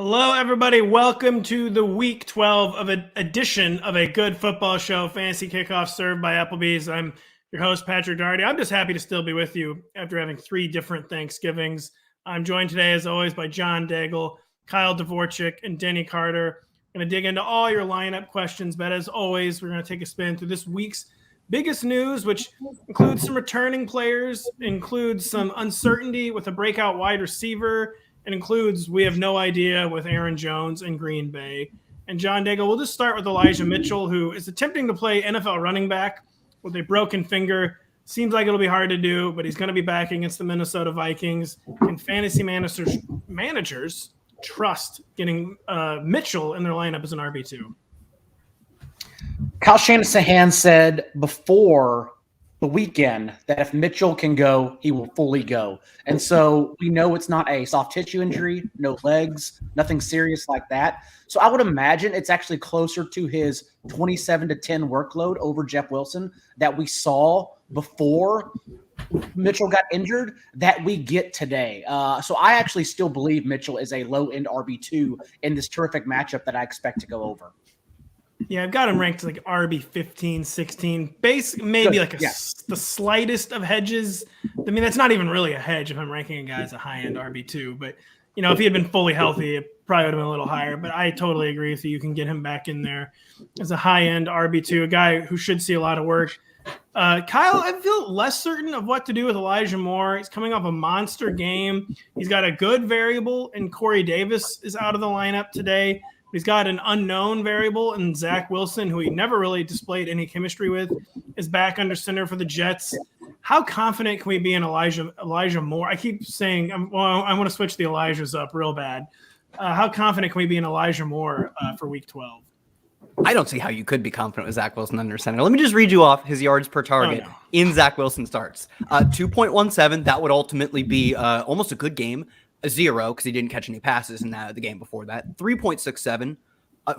Hello, everybody. Welcome to the Week 12 of an edition of a good football show, Fantasy Kickoff, served by Applebee's. I'm your host, Patrick Daugherty. I'm just happy to still be with you after having 3 different Thanksgivings. I'm joined today, as always, by John Daigle, Kyle Dvorchak, and Denny Carter. I'm going to dig into all your lineup questions, but as always, we're going to take a spin through this week's biggest news, which includes some returning players, includes some uncertainty with a breakout wide receiver, and includes we have no idea with Aaron Jones and Green Bay. And John Daigle, we'll just start with Elijah Mitchell, who is attempting to play NFL running back with a broken finger. Seems like it'll be hard to do, but he's going to be back against the Minnesota Vikings. And fantasy managers trust getting Mitchell in their lineup as an RB2. Kyle Shanahan said before the weekend that if Mitchell can go, he will fully go. And so we know it's not a soft tissue injury, no legs, nothing serious like that. So I would imagine it's actually closer to his 27-10 workload over Jeff Wilson that we saw before Mitchell got injured that we get today. So I actually still believe Mitchell is a low-end RB2 in this terrific matchup that I expect to go over. Yeah, I've got him ranked like RB 15, 16, maybe like the slightest of hedges. I mean, that's not even really a hedge if I'm ranking a guy as a high-end RB2. But, you know, if he had been fully healthy, it probably would have been a little higher. But I totally agree with you. You can get him back in there as a high-end RB2, a guy who should see a lot of work. Kyle, I feel less certain of what to do with Elijah Moore. He's coming off a monster game. He's got a good variable, and Corey Davis is out of the lineup today. He's got an unknown variable in Zach Wilson, who he never really displayed any chemistry with, is back under center for the Jets. How confident can we be in Elijah Moore? I keep saying, I want to switch the Elijahs up real bad. How confident can we be in Elijah Moore for Week 12? I don't see how you could be confident with Zach Wilson under center. Let me just read you off his yards per target in Zach Wilson starts. 2.17, that would ultimately be almost a good game. A 0 because he didn't catch any passes in the game before that. 3.67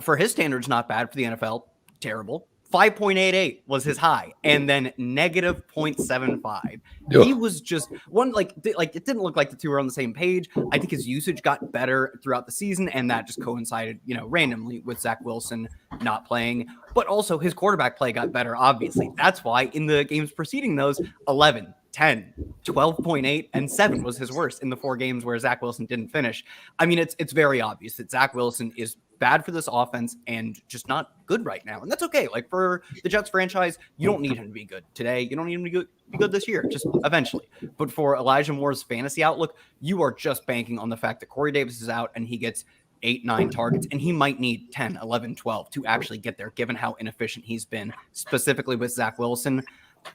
for his standards, not bad for the NFL. Terrible. 5.88 was his high, and then negative 0.75. He was just one like it didn't look like the two were on the same page. I think his usage got better throughout the season, and that just coincided, randomly with Zach Wilson not playing. But also his quarterback play got better. Obviously, that's why in the games preceding those, 11. 10, 12.8, and 7 was his worst in the 4 games where Zach Wilson didn't finish. I mean, it's very obvious that Zach Wilson is bad for this offense and just not good right now. And that's okay. Like for the Jets franchise, you don't need him to be good today. You don't need him to be good this year, just eventually. But for Elijah Moore's fantasy outlook, you are just banking on the fact that Corey Davis is out and he gets 8, 9 targets, and he might need 10, 11, 12 to actually get there, given how inefficient he's been, specifically with Zach Wilson.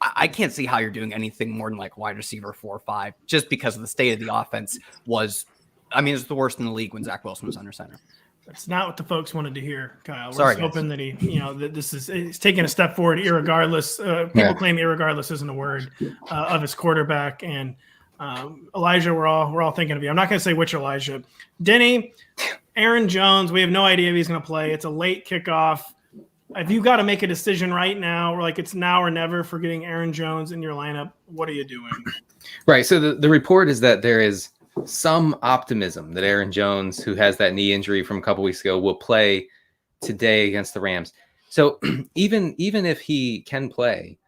I can't see how you're doing anything more than like wide receiver 4 or 5, just because of the state of the offense it's the worst in the league when Zach Wilson was under center. That's not what the folks wanted to hear, Kyle. We're Sorry, hoping that he's taking a step forward, irregardless. People claim irregardless isn't a word of his quarterback. And Elijah, we're all thinking of you. I'm not going to say which Elijah. Denny, Aaron Jones. We have no idea if he's going to play. It's a late kickoff. If you got to make a decision right now, or like it's now or never for getting Aaron Jones in your lineup, what are you doing? Right. So the report is that there is some optimism that Aaron Jones, who has that knee injury from a couple weeks ago, will play today against the Rams. So even if he can play,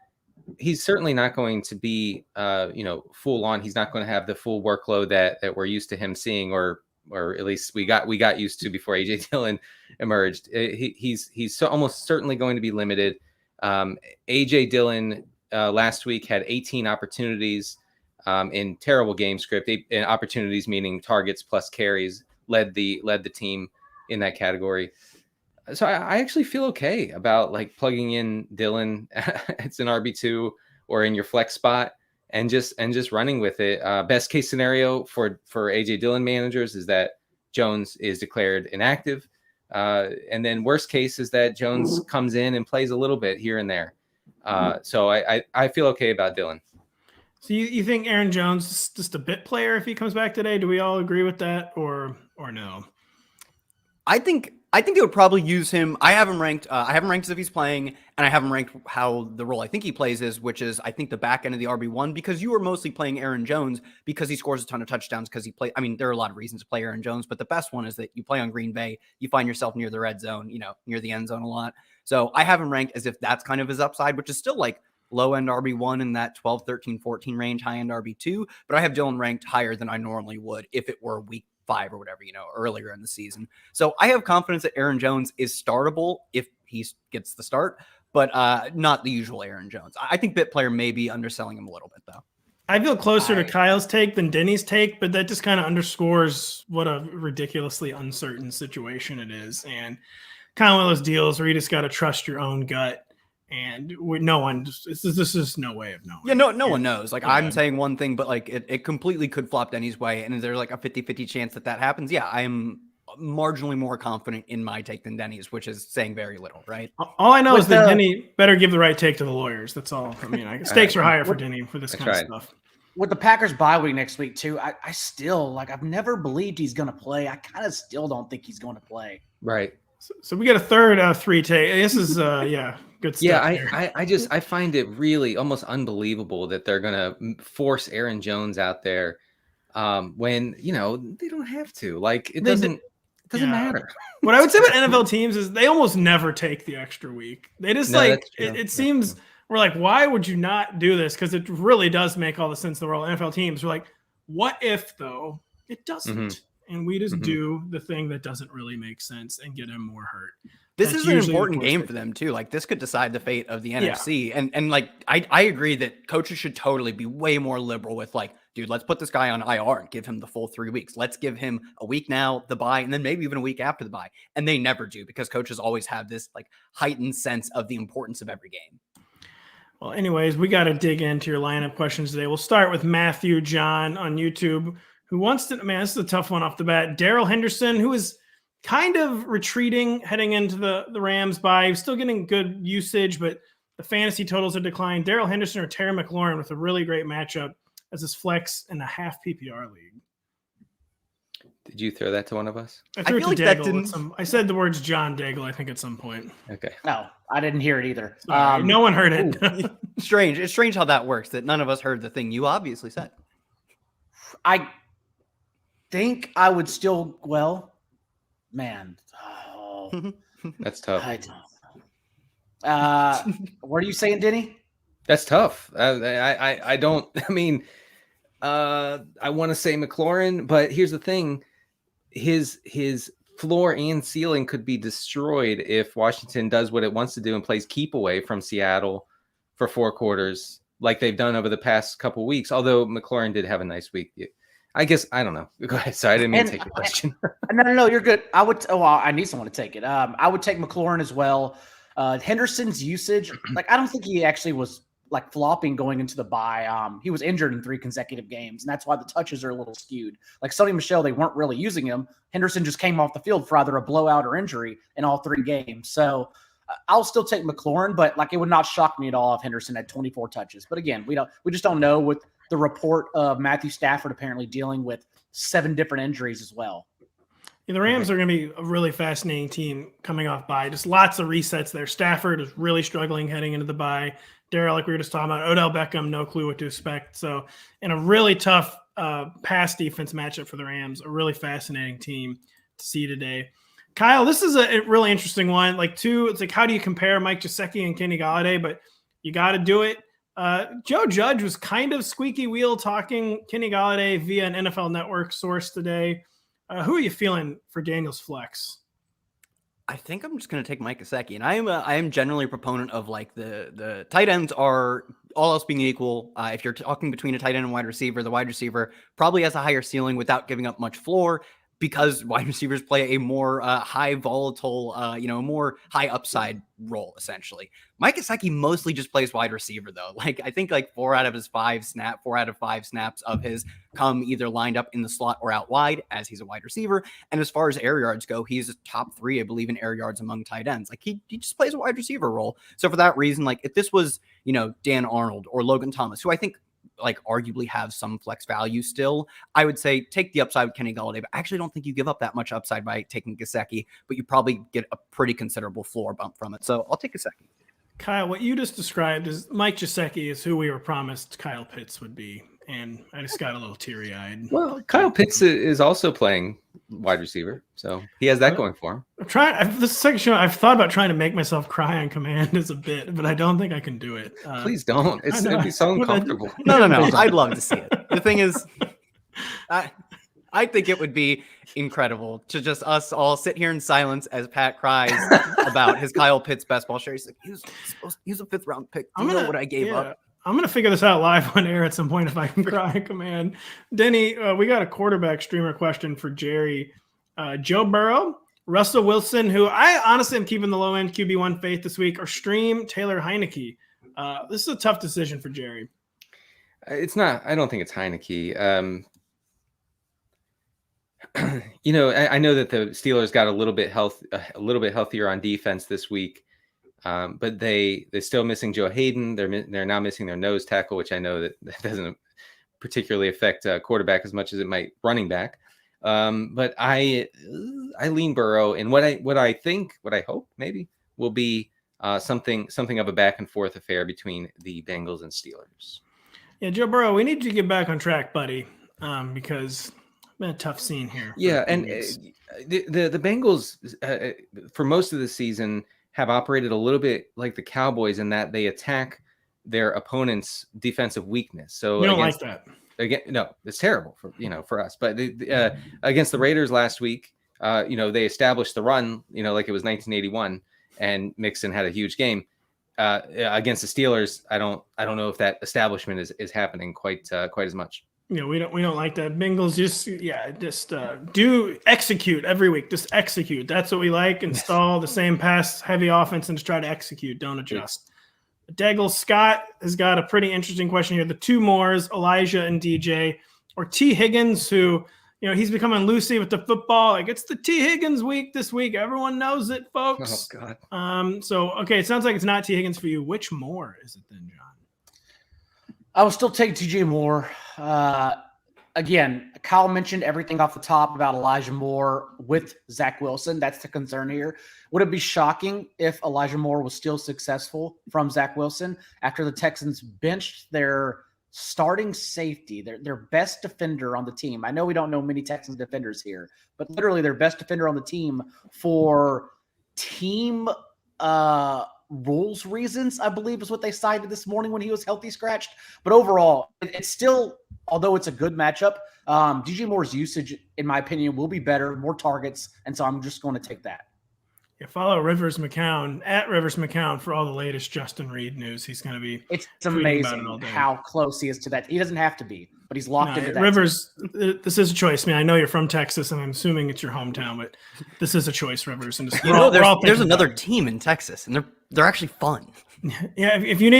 he's certainly not going to be full on. He's not going to have the full workload that we're used to him seeing, or at least we got used to before AJ Dillon emerged. He's almost certainly going to be limited. AJ Dillon last week had 18 opportunities in terrible game script. Opportunities meaning targets plus carries, led the team in that category. So I actually feel okay about like plugging in Dillon. It's an RB2 or in your flex spot. And just running with it. Best case scenario for AJ Dillon managers is that Jones is declared inactive. And then worst case is that Jones comes in and plays a little bit here and there. So I feel okay about Dillon. So you think Aaron Jones is just a bit player if he comes back today? Do we all agree with that or no? I think I think they would probably use him. I have him ranked. I have him ranked as if he's playing, and I have him ranked how the role I think he plays is, which is I think the back end of the RB1, because you are mostly playing Aaron Jones because he scores a ton of touchdowns because he play. I mean, there are a lot of reasons to play Aaron Jones, but the best one is that you play on Green Bay, you find yourself near the red zone, near the end zone a lot. So I have him ranked as if that's kind of his upside, which is still like low end RB1 in that 12, 13, 14 range, high end RB2. But I have Dylan ranked higher than I normally would if it were week 5 or whatever, earlier in the season. So I have confidence that Aaron Jones is startable if he gets the start, but not the usual Aaron Jones. I think BitPlayer may be underselling him a little bit, though. I feel closer to Kyle's take than Denny's take, but that just kind of underscores what a ridiculously uncertain situation it is. And kind of one of those deals where you just got to trust your own gut. And no one, this is no way of knowing. Yeah, no one knows. Like, I'm saying one thing, but like it completely could flop Denny's way. And is there like a 50-50 chance that happens? Yeah, I am marginally more confident in my take than Denny's, which is saying very little, right? All I know is that Denny better give the right take to the lawyers. That's all. I mean, stakes are higher for Denny for this kind of stuff. With the Packers bye week next week too, I still I've never believed he's going to play. I kind of still don't think he's going to play. Right. So we get a third 3 take. This is good stuff. Yeah, I find it really almost unbelievable that they're gonna force Aaron Jones out there when they don't have to. Like it doesn't matter. What I would say about NFL teams is they almost never take the extra week. They just it seems we're like, why would you not do this? Because it really does make all the sense in the world. NFL teams are like, what if though it doesn't? Mm-hmm. And we just do the thing that doesn't really make sense and get him more hurt. This is an important game for them too. Like this could decide the fate of the NFC. And like I agree that coaches should totally be way more liberal with like, dude, let's put this guy on IR and give him the full 3 weeks. Let's give him a week now, the bye, and then maybe even a week after the bye. And they never do because coaches always have this like heightened sense of the importance of every game. Well, anyways, we got to dig into your lineup questions today. We'll start with Matthew John on YouTube, who wants to, man, this is a tough one off the bat. Darrell Henderson, who is kind of retreating heading into the Rams bye. He's still getting good usage, but the fantasy totals are declined. Darrell Henderson or Terry McLaurin with a really great matchup as his flex in a half PPR league. Did you throw that to one of us? I threw it to Daigle. I said the words John Daigle, I think, at some point. Okay. No, I didn't hear it either. No one heard it. Strange. It's strange how that works, that none of us heard the thing you obviously said. I think I would still, that's tough. What are you saying, Denny? That's tough. I don't, I want to say McLaurin, but here's the thing. His floor and ceiling could be destroyed if Washington does what it wants to do and plays keep away from Seattle for 4 quarters like they've done over the past couple weeks. Although McLaurin did have a nice week. I guess, I don't know. Go ahead. Sorry, I didn't mean to take the question. No, you're good. I need someone to take it. I would take McLaurin as well. Henderson's usage, I don't think he actually was flopping going into the bye. He was injured in 3 consecutive games, and that's why the touches are a little skewed. Sonny Michel, they weren't really using him. Henderson just came off the field for either a blowout or injury in all 3 games. So I'll still take McLaurin, but it would not shock me at all if Henderson had 24 touches. But again, we just don't know with the report of Matthew Stafford apparently dealing with 7 different injuries as well. Yeah, the Rams are going to be a really fascinating team coming off bye. Just lots of resets there. Stafford is really struggling heading into the bye. Darrell, like we were just talking about, Odell Beckham, no clue what to expect. So in a really tough pass defense matchup for the Rams, a really fascinating team to see today. Kyle, this is a really interesting one. It's how do you compare Mike Gesicki and Kenny Golladay? But you got to do it. Joe Judge was kind of squeaky wheel talking Kenny Golladay via an NFL Network source today. Who are you feeling for Daniel's flex? I think I'm just going to take Mike Gesicki, and I am generally a proponent of the tight ends are all else being equal. If you're talking between a tight end and wide receiver, the wide receiver probably has a higher ceiling without giving up much floor, because wide receivers play a more high volatile, more high upside role, essentially. Mike Gesicki mostly just plays wide receiver, though. I think 4 out of 5 snaps of his come either lined up in the slot or out wide, as he's a wide receiver. And as far as air yards go, he's top 3, I believe, in air yards among tight ends. He just plays a wide receiver role. So for that reason, if this was, Dan Arnold or Logan Thomas, who I think like arguably have some flex value still. I would say take the upside with Kenny Golladay, but I actually don't think you give up that much upside by taking Gesicki, but you probably get a pretty considerable floor bump from it. So I'll take Gesicki. Kyle, what you just described is Mike Gesicki is who we were promised Kyle Pitts would be, and I just got a little teary-eyed. Well, Kyle Pitts is also playing wide receiver, so he has that going for him. This is the second show I've thought about trying to make myself cry on command as a bit, but I don't think I can do it. Please don't. It'd be so uncomfortable. No. I'd love to see it. The thing is, I think it would be incredible to just us all sit here in silence as Pat cries about his Kyle Pitts best ball share. He's like, he's a 5th round pick. Do you know what I gave up? I'm going to figure this out live on air at some point if I can cry on command. Denny, we got a quarterback streamer question for Jerry. Joe Burrow, Russell Wilson, who I honestly am keeping the low end QB1 faith this week, or stream Taylor Heineke. This is a tough decision for Jerry. It's not. I don't think it's Heineke. I know that the Steelers got a little bit healthier on defense this week, but they're still missing Joe Hayden. They're now missing their nose tackle, which I know that doesn't particularly affect quarterback as much as it might running back. But I lean Burrow, and what I hope maybe will be something of a back and forth affair between the Bengals and Steelers. Yeah, Joe Burrow, we need you to get back on track, buddy, because it's been a tough scene here. Yeah, and the Bengals for most of the season have operated a little bit like the Cowboys in that they attack their opponent's defensive weakness. So you don't like that. Again, no, it's terrible for us. But against the Raiders last week, they established the run, like it was 1981, and Mixon had a huge game. Against the Steelers, I don't know if that establishment is happening quite as much. We don't like that. Bengals just do execute every week. Just execute. That's what we like. Install the same pass heavy offense and just try to execute. Don't adjust. Daigle Scott has got a pretty interesting question here. The two Moores, Elijah and DJ, or T. Higgins, who he's becoming loosey with the football. Like, it's the T. Higgins week this week. Everyone knows it, folks. Oh God. Okay, it sounds like it's not T. Higgins for you. Which Moore is it then, John? I will still take TJ Moore. Again, Kyle mentioned everything off the top about Elijah Moore with Zach Wilson. That's the concern here. Would it be shocking if Elijah Moore was still successful from Zach Wilson after the Texans benched their starting safety, their best defender on the team? I know we don't know many Texans defenders here, but literally their best defender on the team for team rules reasons, I believe is what they cited this morning when he was healthy scratched. But overall, it's still, although it's a good matchup, DJ Moore's usage, in my opinion, will be better, more targets, and so I'm just going to take that. Yeah, follow Rivers McCown at Rivers McCown for all the latest Justin Reed news. He's going to be. It's amazing how close he is to that. He doesn't have to be, but he's locked into that. Rivers, this is a choice. I mean, I know you're from Texas, and I'm assuming it's your hometown, but this is a choice, Rivers. And there's another team in Texas, and they're actually fun. Yeah, if you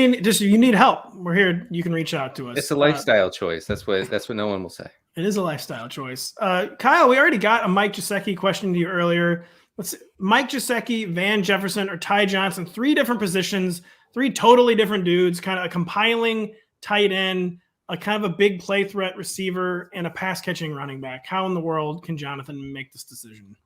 need help, we're here. You can reach out to us. It's a lifestyle choice. That's what no one will say. It is a lifestyle choice. Kyle, we already got a Mike Gesicki question to you earlier. Mike Gesicki, Van Jefferson, or Ty Johnson, 3 different positions, 3 totally different dudes, kind of a compiling tight end, a kind of a big play threat receiver, and a pass catching running back. How in the world can Jonathan make this decision?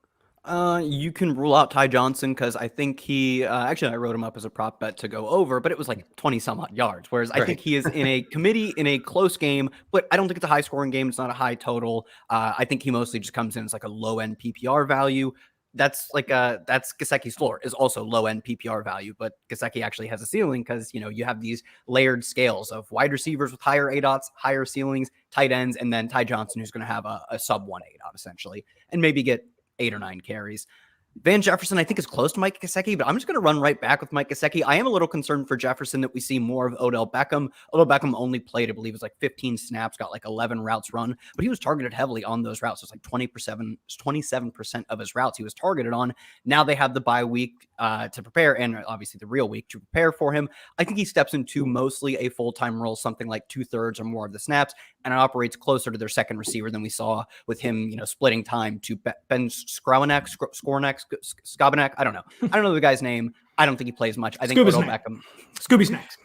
You can rule out Ty Johnson because I think he actually I wrote him up as a prop bet to go over, but it was like 20 some odd yards. Whereas I think he is in a committee in a close game, but I don't think it's a high scoring game. It's not a high total. I think he mostly just comes in as like a low end PPR value. That's Gesicki's floor is also low end PPR value, but Gesicki actually has a ceiling because you have these layered scales of wide receivers with higher ADOTs, higher ceilings, tight ends, and then Ty Johnson, who's going to have a sub 1 ADOT essentially, and maybe get 8 or 9 carries. Van Jefferson, I think, is close to Mike Gesicki, but I'm just going to run right back with Mike Gesicki. I am a little concerned for Jefferson that we see more of Odell Beckham. Odell Beckham only played, I believe, it was like 15 snaps, got like 11 routes run, but he was targeted heavily on those routes. It's like 27% of his routes he was targeted on. Now they have the bye week to prepare, and obviously the real week to prepare for him. I think he steps into mostly a full-time role, something like 2/3 or more of the snaps, and it operates closer to their second receiver than we saw with him, splitting time to Ben Skowronek. I don't know the guy's name. I don't think he plays much. I think Odell Beckham. Scooby Snacks.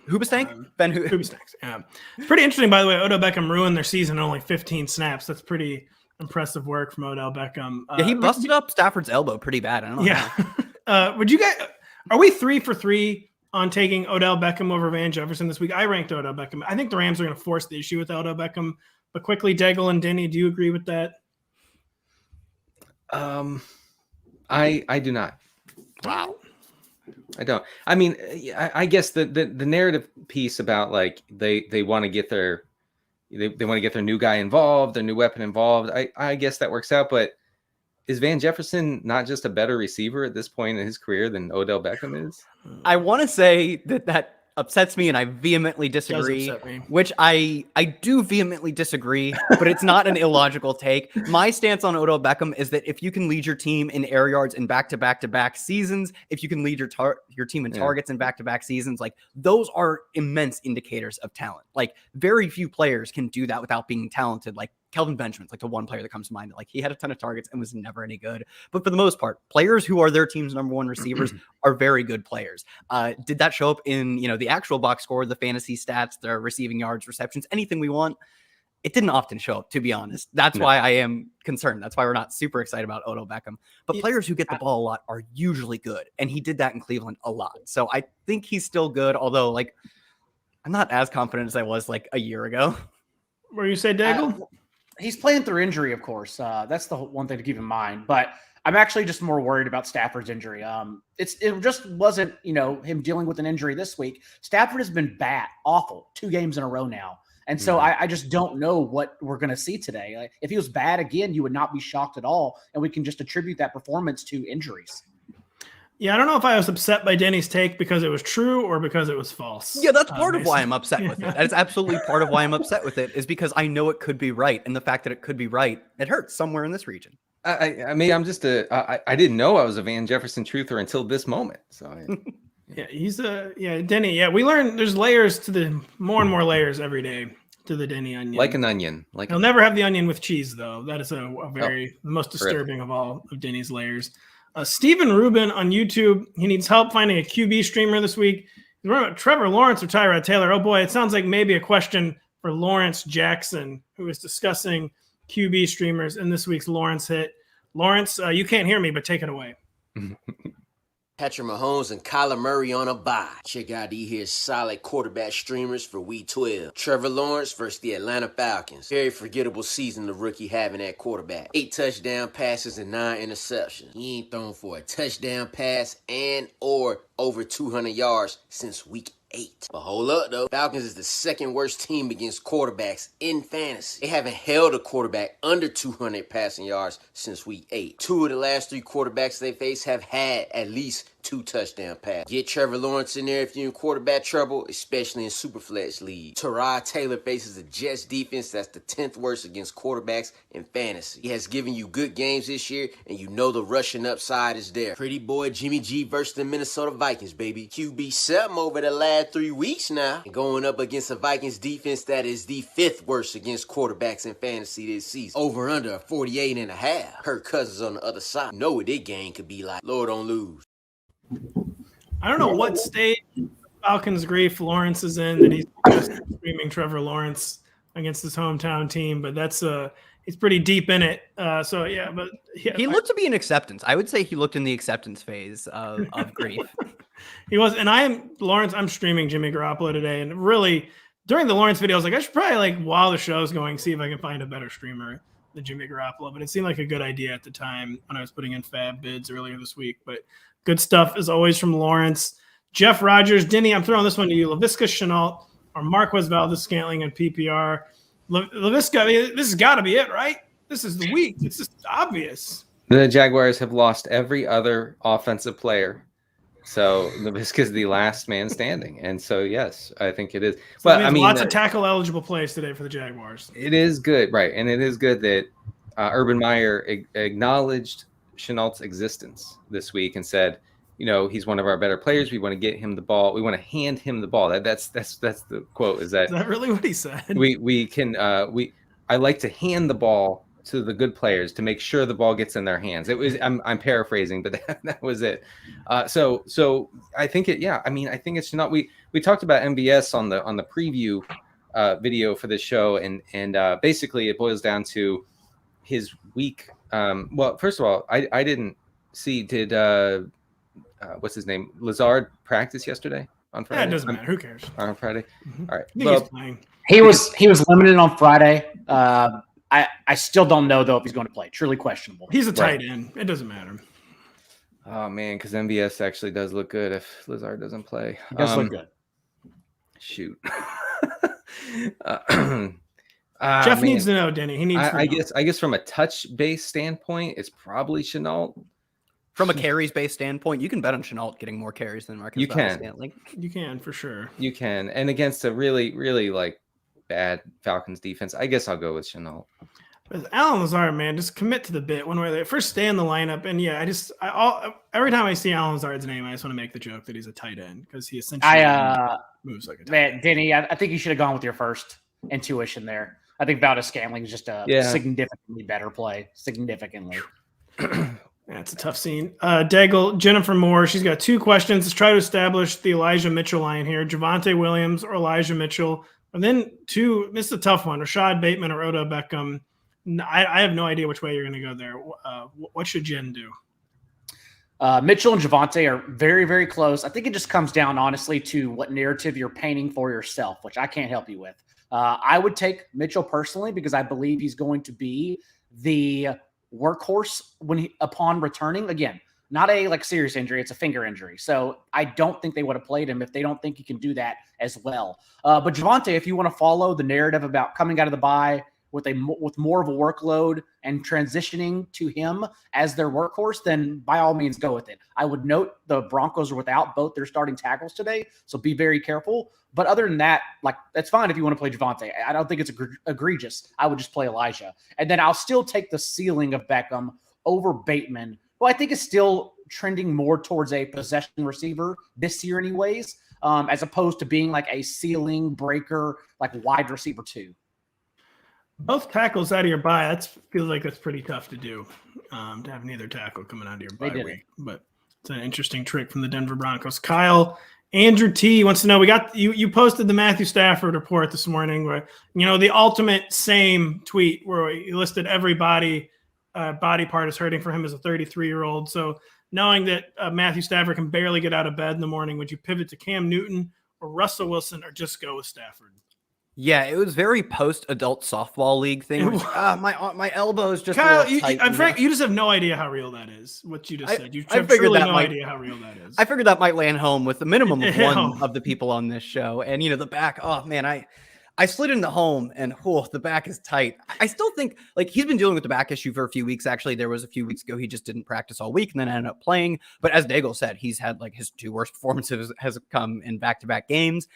Hoobastank? Ben Hoobastank. Yeah. It's pretty interesting, by the way. Odell Beckham ruined their season in only 15 snaps. That's pretty impressive work from Odell Beckham. Yeah, he busted up Stafford's elbow pretty bad. I don't know. Yeah. Would you guys? Are we 3 for 3 on taking Odell Beckham over Van Jefferson this week? I ranked Odell Beckham. I think the Rams are going to force the issue with Odell Beckham. But quickly, Daigle and Denny, do you agree with that? I do not. Wow. I don't. I mean, I guess the narrative piece about like they want to get their they want to get their new guy involved, their new weapon involved. I guess that works out. But is Van Jefferson not just a better receiver at this point in his career than Odell Beckham is? I want to say that upsets me, and I vehemently disagree, which I do vehemently disagree, but it's not an illogical take. My stance on Odell Beckham is that if you can lead your team in air yards in back-to-back seasons, if you can lead your team in targets in back-to-back seasons, like those are immense indicators of talent. Like very few players can do that without being talented. Like Kelvin Benjamin's like the one player that comes to mind. Like he had a ton of targets and was never any good. But for the most part, players who are their team's number one receivers are very good players. Did that show up in, the actual box score, the fantasy stats, the receiving yards, receptions, anything we want? It didn't often show up, to be honest. That's why I am concerned. That's why we're not super excited about Odell Beckham. But players who get the ball a lot are usually good. And he did that in Cleveland a lot. So I think he's still good. Although, like, I'm not as confident as I was like a year ago. Where you say Daigle? He's playing through injury, of course. That's the one thing to keep in mind. But I'm actually just more worried about Stafford's injury. It just wasn't, him dealing with an injury this week. Stafford has been bad, awful, 2 games in a row now. And so I just don't know what we're going to see today. Like, if he was bad again, you would not be shocked at all. And we can just attribute that performance to injuries. Yeah, I don't know if I was upset by Denny's take because it was true or because it was false. Yeah, that's part of why I'm upset with it. That is absolutely part of why I'm upset with it, is because I know it could be right. And the fact that it could be right, it hurts somewhere in this region. I mean, I'm just I didn't know I was a Van Jefferson truther until this moment. So yeah, Denny. Yeah, we learn there's layers to the more and more layers every day to the Denny onion. Like an onion. He'll never have the onion with cheese though. That is the most disturbing of all of Denny's layers. Stephen Rubin on YouTube. He needs help finding a QB streamer this week. He's wondering about Trevor Lawrence or Tyrod Taylor. Oh boy, it sounds like maybe a question for Lawrence Jackson, who is discussing QB streamers in this week's Lawrence Hit. Lawrence, you can't hear me, but take it away. Patrick Mahomes and Kyler Murray on a bye. Check out these solid quarterback streamers for Week 12. Trevor Lawrence versus the Atlanta Falcons. Very forgettable season the rookie having at quarterback. 8 touchdown passes and 9 interceptions. He ain't thrown for a touchdown pass and or over 200 yards since Week 8. But hold up, though. Falcons is the second worst team against quarterbacks in fantasy. They haven't held a quarterback under 200 passing yards since Week 8. 2 of the last 3 quarterbacks they face have had at least 2 touchdown passes. Get Trevor Lawrence in there if you're in quarterback trouble, especially in Superflex League. Tyrod Taylor faces a Jets defense that's the 10th worst against quarterbacks in fantasy. He has given you good games this year, and you know the rushing upside is there. Pretty boy Jimmy G versus the Minnesota Vikings, baby. QB 7 over the last 3 weeks now, and going up against a Vikings defense that is the 5th worst against quarterbacks in fantasy this season. Over under 48.5. Kirk Cousins on the other side. Know what this game could be like. Lord, don't lose. I don't know what state Falcons grief Lawrence is in that he's just screaming Trevor Lawrence against his hometown team, but that's he's pretty deep in it. He looked to be in acceptance. I would say he looked in the acceptance phase of grief. He was, and I'm streaming Jimmy Garoppolo today, and really during the Lawrence video, I was like, I should probably while the show's going, see if I can find a better streamer than Jimmy Garoppolo. But it seemed like a good idea at the time when I was putting in fab bids earlier this week. But good stuff as always from Lawrence. Jeff Rogers, Denny, I'm throwing this one to you. Laviska Shenault or Marquez Valdez-Scantling in PPR. Laviska, I mean, this has got to be it, right? This is the week. It's just obvious. The Jaguars have lost every other offensive player. So Laviska's the last man standing. And so, yes, I think it is. So but I mean, lots of tackle eligible plays today for the Jaguars. It is good. Right. And it is good that Urban Meyer acknowledged Chenault's existence this week and said, he's one of our better players. We want to get him the ball. We want to hand him the ball. That's the quote. Is that really what he said? I like to hand the ball to the good players to make sure the ball gets in their hands. It was I'm paraphrasing, but that was it. So I think I think it's not. We talked about MBS on the preview video for this show, and basically it boils down to his week. Well, first of all, I didn't see, did what's his name, Lazard practice yesterday on Friday? Yeah, it doesn't matter. Who cares? On Friday. Mm-hmm. All right. I think he's playing. He was limited on Friday. I still don't know though if he's going to play. Truly questionable. He's a tight end. It doesn't matter. Oh man, because MBS actually does look good if Lazard doesn't play. He does look good. Shoot. Jeff needs to know, Denny. He needs to know. I guess from a touch-based standpoint, it's probably Chenault. From a carries-based standpoint, you can bet on Chenault getting more carries than Marcus Valdes-Scantling. You can, for sure. You can. And against a really, really like bad Falcons defense, I guess I'll go with Chenault. But Alan Lazard, man, just commit to the bit one way or the other. First, stay in the lineup. And yeah, every time I see Alan Lazard's name, I just want to make the joke that he's a tight end because he essentially moves like a tight end. Denny, I think you should have gone with your first intuition there. I think Valdes-Scantling is just a significantly better play. Significantly. That's a tough scene. Daigle, Jennifer Moore, she's got 2 questions. Let's try to establish the Elijah Mitchell line here. Javonte Williams or Elijah Mitchell. And then 2, this is a tough one, Rashad Bateman or Odell Beckham. I have no idea which way you're going to go there. What should Jen do? Mitchell and Javonte are very, very close. I think it just comes down, honestly, to what narrative you're painting for yourself, which I can't help you with. I would take Mitchell personally because I believe he's going to be the workhorse upon returning. Again, not a serious injury, it's a finger injury. So I don't think they would have played him if they don't think he can do that as well. But Javonte, if you want to follow the narrative about coming out of the bye with more of a workload and transitioning to him as their workhorse, then by all means go with it. I would note the Broncos are without both their starting tackles today, so be very careful. But other than that, that's fine if you want to play Javonte. I don't think it's egregious. I would just play Elijah. And then I'll still take the ceiling of Beckham over Bateman, who I think is still trending more towards a possession receiver this year anyways, as opposed to being like a ceiling breaker, like wide receiver 2. Both tackles out of your bye, that feels like that's pretty tough to do, to have neither tackle coming out of your bye week. But it's an interesting trick from the Denver Broncos. Kyle, Andrew T wants to know, we got you posted the Matthew Stafford report this morning where, the ultimate same tweet where he listed every body part is hurting for him as a 33-year-old. So knowing that Matthew Stafford can barely get out of bed in the morning, would you pivot to Cam Newton or Russell Wilson or just go with Stafford? Yeah, it was very post-adult softball league thing. My elbows just. Kyle, Frank, you just have no idea how real that is. What you just said, you have truly no idea how real that is. I figured that might land home with the minimum of one of the people on this show, and the back. Oh man, I slid into home, and the back is tight. I still think he's been dealing with the back issue for a few weeks. Actually, there was a few weeks ago he just didn't practice all week, and then ended up playing. But as Daigle said, he's had his 2 worst performances has come in back-to-back games.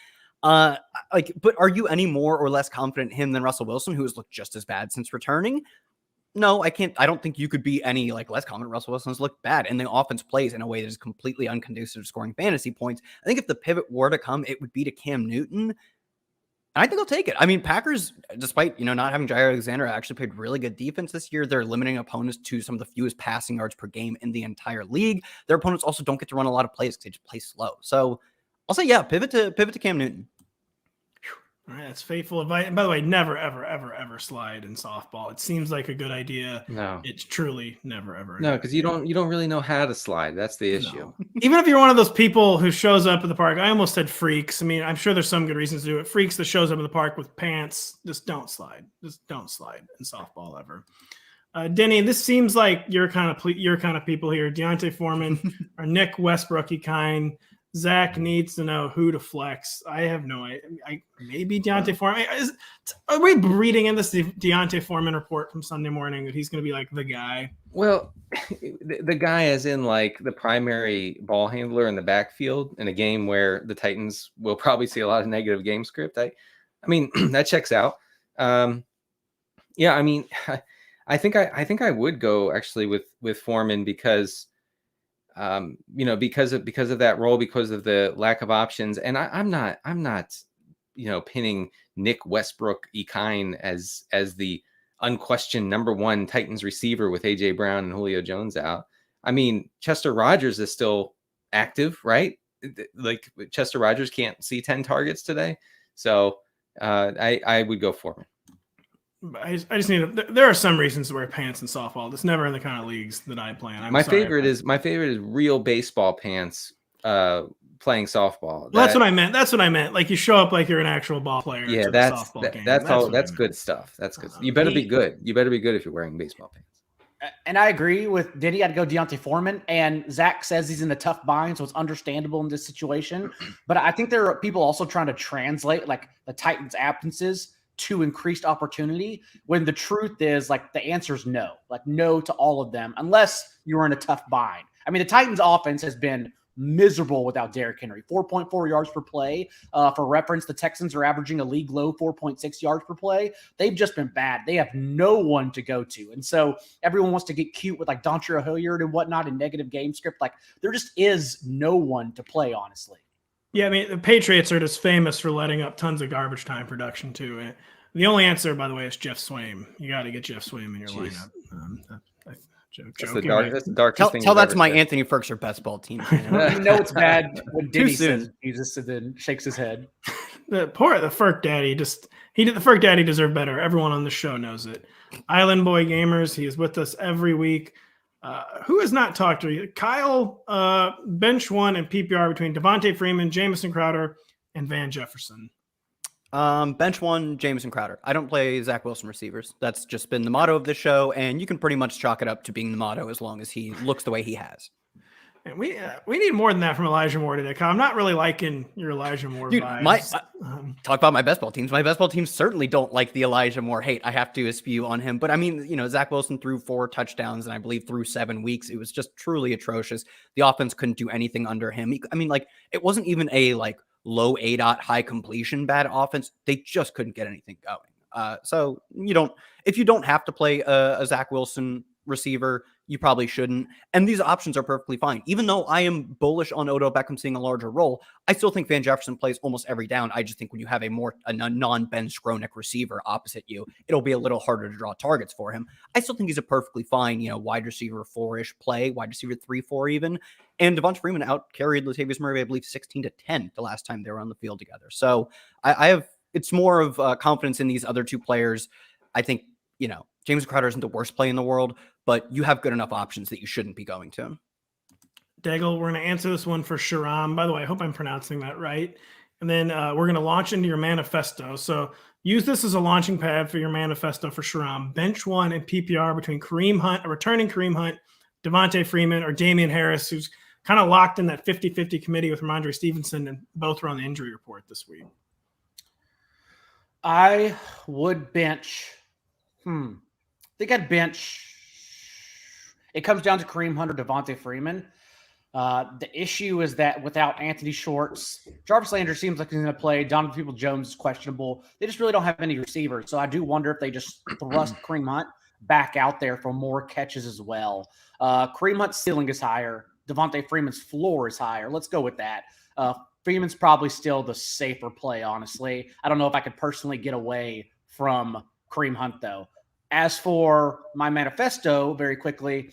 But are you any more or less confident in him than Russell Wilson, who has looked just as bad since returning? No, I can't. I don't think you could be any less confident. Russell Wilson's looked bad, and the offense plays in a way that is completely unconducive to scoring fantasy points. I think if the pivot were to come, it would be to Cam Newton. And I think I'll take it. I mean, Packers, despite not having Jair Alexander, actually played really good defense this year. They're limiting opponents to some of the fewest passing yards per game in the entire league. Their opponents also don't get to run a lot of plays because they just play slow. So I'll say, pivot to Cam Newton. All right, that's faithful advice. And by the way, never, ever, ever, ever slide in softball. It seems like a good idea. No, it's truly never, ever. No, because you don't really know how to slide. That's the issue. No. Even if you're one of those people who shows up at the park, I almost said freaks. I mean, I'm sure there's some good reasons to do it. Freaks that shows up in the park with pants, just don't slide. Just don't slide in softball ever. Denny, this seems like your kind of people here. Deontay Foreman or Nick Westbrook kind. Zach needs to know who to flex. I have no idea. Maybe Deontay Foreman. Are we reading in this Deontay Foreman report from Sunday morning that he's going to be the guy? Well, the guy as in the primary ball handler in the backfield in a game where the Titans will probably see a lot of negative game script. I mean, that checks out. Yeah, I mean, I think I would go actually with Foreman because because of that role, because of the lack of options. And I'm not pinning Nick Westbrook Ekine as the unquestioned number one Titans receiver with A.J. Brown and Julio Jones out. I mean, Chester Rogers is still active, right? Like Chester Rogers can't see 10 targets today. So I would go for him. I just need there are some reasons to wear pants in softball. That's never in the kind of leagues that I play in. My favorite is real baseball pants playing softball. Well, that's what I meant. That's what I meant. Like you show up like you're an actual ball player. Yeah, that's good stuff. That's good. You better be good. You better be good if you're wearing baseball pants. And I agree with Denny. I'd go Deontay Foreman. And Zach says he's in a tough bind, so it's understandable in this situation. But I think there are people also trying to translate like the Titans' absences to increased opportunity, when the truth is like the answer is no, like no to all of them, unless you're in a tough bind. I mean, the Titans offense has been miserable without Derrick Henry. 4.4 yards per play. For reference, the Texans are averaging a league low 4.6 yards per play. They've just been bad. They have no one to go to. And so everyone wants to get cute with like Dontre Hilliard and whatnot in negative game script. Like there just is no one to play, honestly. Yeah, I mean, the Patriots are just famous for letting up tons of garbage time production, too. The only answer, by the way, is Jeff Swaim. You got to get Jeff Swaim in your lineup. That's the darkest thing. Tell that to my Anthony Ferguson best ball team. You know it's bad when Denny says Jesus and then shakes his head. The Ferk Daddy the Ferk Daddy deserved better. Everyone on the show knows it. Island Boy Gamers, he is with us every week. Who has not talked to you? Kyle, bench one and PPR between Devontae Freeman, Jamison Crowder, and Van Jefferson. Bench one, Jamison Crowder. I don't play Zach Wilson receivers. That's just been the motto of the show, and you can pretty much chalk it up to being the motto as long as he looks the way he has. And we need more than that from Elijah Moore today, Kyle. I'm not really liking your Elijah Moore vibes. Talk about my best ball teams. My best ball teams certainly don't like the Elijah Moore hate. I have to spew on him. But I mean, Zach Wilson threw 4 touchdowns and I believe through 7 weeks. It was just truly atrocious. The offense couldn't do anything under him. It wasn't even a low ADOT high completion bad offense. They just couldn't get anything going. So if you don't have to play a Zach Wilson receiver, you probably shouldn't. And these options are perfectly fine. Even though I am bullish on Odell Beckham seeing a larger role, I still think Van Jefferson plays almost every down. I just think when you have a non-Ben Skronik receiver opposite you, it'll be a little harder to draw targets for him. I still think he's a perfectly fine, wide receiver 4-ish play, wide receiver 3-4 even. And Devonta Freeman out-carried Latavius Murray, I believe, 16-10 the last time they were on the field together. So it's more of confidence in these other two players. I think, James Crowder isn't the worst play in the world, but you have good enough options that you shouldn't be going to him. Daigle, we're going to answer this one for Sharam. By the way, I hope I'm pronouncing that right. And then we're going to launch into your manifesto. So use this as a launching pad for your manifesto for Sharam. Bench one and PPR between Kareem Hunt, a returning Kareem Hunt, Devontae Freeman, or Damian Harris, who's kind of locked in that 50-50 committee with Ramondre Stevenson, and both were on the injury report this week. I would bench. I think I'd bench. It comes down to Kareem Hunt or Devontae Freeman. The issue is that without Anthony Schwartz, Jarvis Landry seems like he's going to play. Donovan Peoples-Jones is questionable. They just really don't have any receivers. So I do wonder if they just thrust Kareem Hunt back out there for more catches as well. Kareem Hunt's ceiling is higher. Devontae Freeman's floor is higher. Let's go with that. Freeman's probably still the safer play, honestly. I don't know if I could personally get away from Kareem Hunt, though. As for my manifesto, very quickly,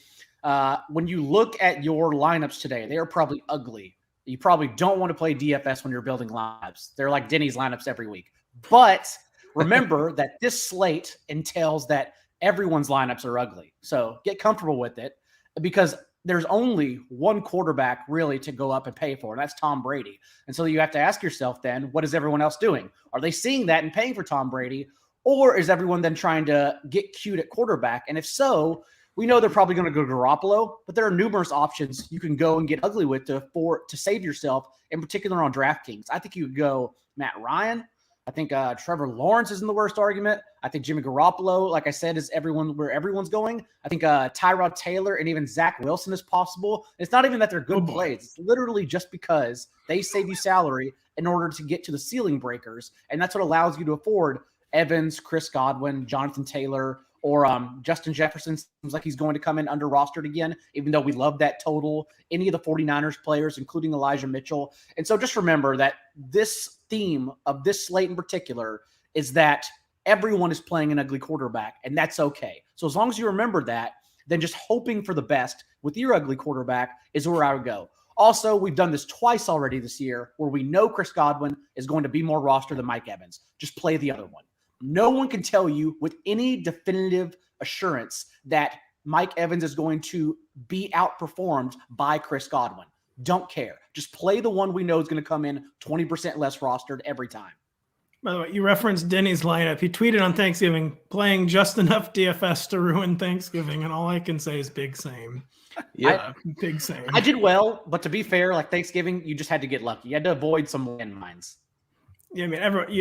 when you look at your lineups today, they are probably ugly. You probably don't want to play DFS when you're building lineups. They're like Denny's lineups every week. But remember that this slate entails that everyone's lineups are ugly. So get comfortable with it, because there's only one quarterback really to go up and pay for, and that's Tom Brady. And so you have to ask yourself then, what is everyone else doing? Are they seeing that and paying for Tom Brady? Or is everyone then trying to get cute at quarterback? And if so, we know they're probably going to go Garoppolo, but there are numerous options you can go and get ugly with to save yourself, in particular on DraftKings. I think you could go Matt Ryan. I think Trevor Lawrence isn't the worst argument. I think Jimmy Garoppolo, like I said, is where everyone's going. I think Tyrod Taylor and even Zach Wilson is possible. It's not even that they're good plays. It's literally just because they save you salary in order to get to the ceiling breakers, and that's what allows you to afford Evans, Chris Godwin, Jonathan Taylor, or Justin Jefferson. Seems like he's going to come in under rostered again, even though we love that total. Any of the 49ers players, including Elijah Mitchell. And so just remember that this theme of this slate in particular is that Everyone is playing an ugly quarterback, and that's okay. So as long as you remember that, then just hoping for the best with your ugly quarterback is where I would go. Also, we've done this twice already this year where we know Chris Godwin is going to be more roster than Mike Evans. Just play the other one. No one can tell you with any definitive assurance that Mike Evans is going to be outperformed by Chris Godwin. Don't care. Just play the one we know is going to come in 20% less rostered every time. By the way, you referenced Denny's lineup. He tweeted on Thanksgiving, playing just enough DFS to ruin Thanksgiving, and all I can say is big same. Yeah, big same. I did well, but to be fair, like Thanksgiving, you just had to get lucky. You had to avoid some landmines. Yeah, I mean, everyone,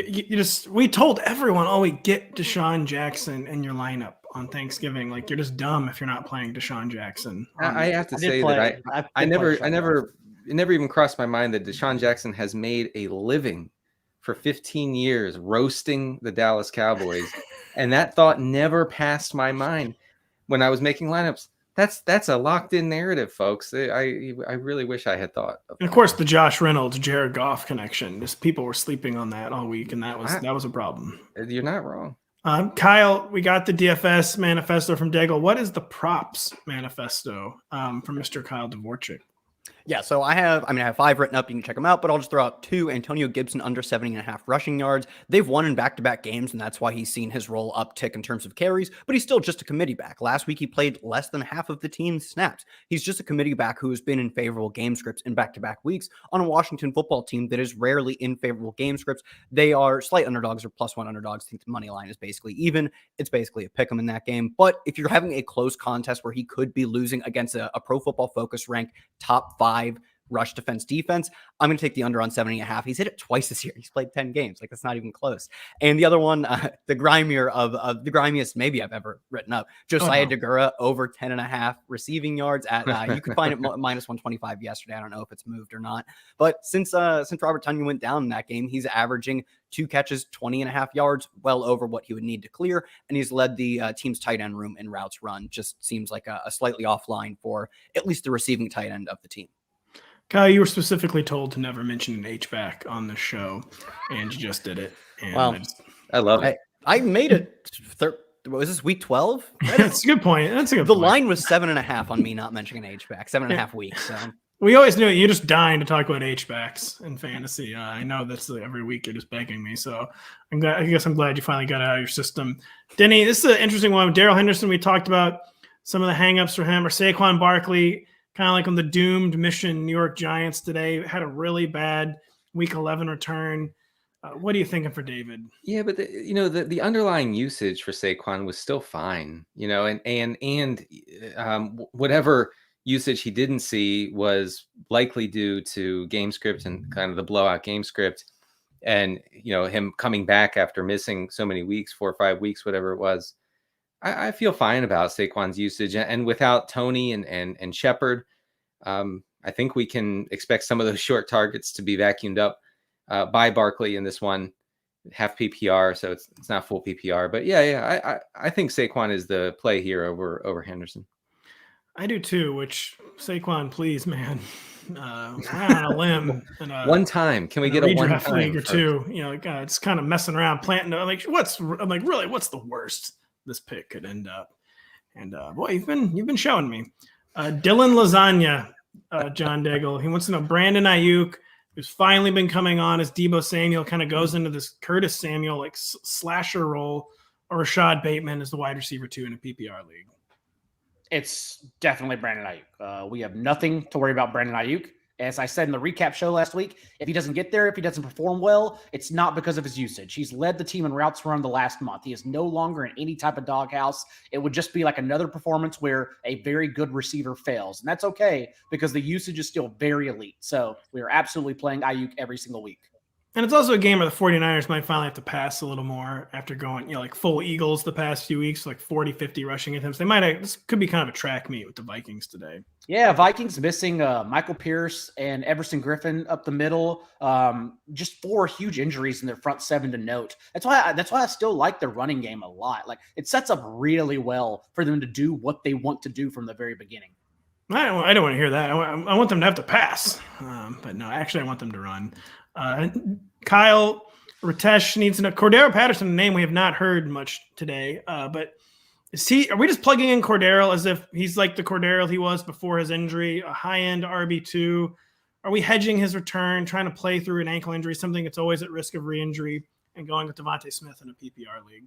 we told everyone, we get Deshaun Jackson in your lineup on Thanksgiving. Like, you're just dumb if you're not playing Deshaun Jackson. I have to say that it never even crossed my mind that Deshaun Jackson has made a living for 15 years roasting the Dallas Cowboys. And that thought never passed my mind when I was making lineups. That's a locked in narrative, folks. I really wish I had thought of that. And of course, the Josh Reynolds, Jared Goff connection. Just people were sleeping on that all week, and that was a problem. You're not wrong. Kyle, we got the DFS manifesto from Daigle. What is the props manifesto from Mr. Kyle Dvorchak? Yeah, so I have 5 written up. You can check them out, but I'll just throw out 2. Antonio Gibson under 70.5 rushing yards. They've won in back-to-back games, and that's why he's seen his role uptick in terms of carries, but he's still just a committee back. Last week, he played less than half of the team's snaps. He's just a committee back who has been in favorable game scripts in back-to-back weeks on a Washington football team that is rarely in favorable game scripts. They are slight underdogs or +1 underdogs. I think the money line is basically even. It's basically a pick 'em in that game. But if you're having a close contest where he could be losing against a Pro Football Focus ranked top 5 rush defense, I'm going to take the under on 70.5. He's hit it twice this year. He's played 10 games. Like, that's not even close. And the other one, the grimier of the grimiest maybe I've ever written up, Josiah Deguara over 10.5 receiving yards at, you could find it -125 yesterday. I don't know if it's moved or not, but since Robert Tonyan went down in that game, he's averaging 2 catches, 20.5 yards, well over what he would need to clear. And he's led the team's tight end room in routes run. Just seems like a slightly offline for at least the receiving tight end of the team. Kyle, you were specifically told to never mention an H-back on the show, and you just did it. And well, I love it. I made it. Was this week 12? That's a good point. That's a good point. The line was 7.5 on me not mentioning an H-back. 7.5 weeks. So we always knew it. You're just dying to talk about H-backs in fantasy. I know that's every week you're just begging me. So I'm glad you finally got it out of your system. Denny, this is an interesting one. Darrell Henderson, we talked about some of the hangups for him, or Saquon Barkley. Kind of like on the doomed mission New York Giants today, had a really bad week 11 return. What are you thinking for David? Yeah, but the underlying usage for Saquon was still fine, and whatever usage he didn't see was likely due to game script and kind of the blowout game script, and him coming back after missing so many weeks, 4 or 5 weeks, whatever it was. I feel fine about Saquon's usage, and without Tony and Shepard, I think we can expect some of those short targets to be vacuumed up by Barkley in this one, half PPR, so it's not full PPR. But I think Saquon is the play here over Henderson. I do too. Which Saquon, please, man, on a limb. And, one time, can we get a one-time league or two? It's kind of messing around, planting. What's the worst this pick could end up? And boy, you've been showing me. Dylan Lasagna, John Daigle. He wants to know Brandon Ayuk, who's finally been coming on as Deebo Samuel, kind of goes into this Curtis Samuel slasher role, or Rashad Bateman is the wide receiver 2 in a PPR league. It's definitely Brandon Ayuk. We have nothing to worry about Brandon Ayuk. As I said in the recap show last week, if he doesn't get there, if he doesn't perform well, it's not because of his usage. He's led the team in routes run the last month. He is no longer in any type of doghouse. It would just be like another performance where a very good receiver fails. And that's okay because the usage is still very elite. So we are absolutely playing Ayuk every single week. And it's also a game where the 49ers might finally have to pass a little more after going, full Eagles the past few weeks, 40, 50 rushing attempts. This could be kind of a track meet with the Vikings today. Yeah, Vikings missing Michael Pierce and Everson Griffin up the middle. Just 4 huge injuries in their front 7 to note. That's why I still like their running game a lot. It sets up really well for them to do what they want to do from the very beginning. I don't want to hear that. I want them to have to pass. But no, actually I want them to run. Kyle, Ritesh needs to know. Cordero Patterson, a name we have not heard much today, but are we just plugging in Cordero as if he's like the Cordero he was before his injury, a high-end RB2? Are we hedging his return, trying to play through an ankle injury, something that's always at risk of re-injury, and going with Devontae Smith in a PPR league?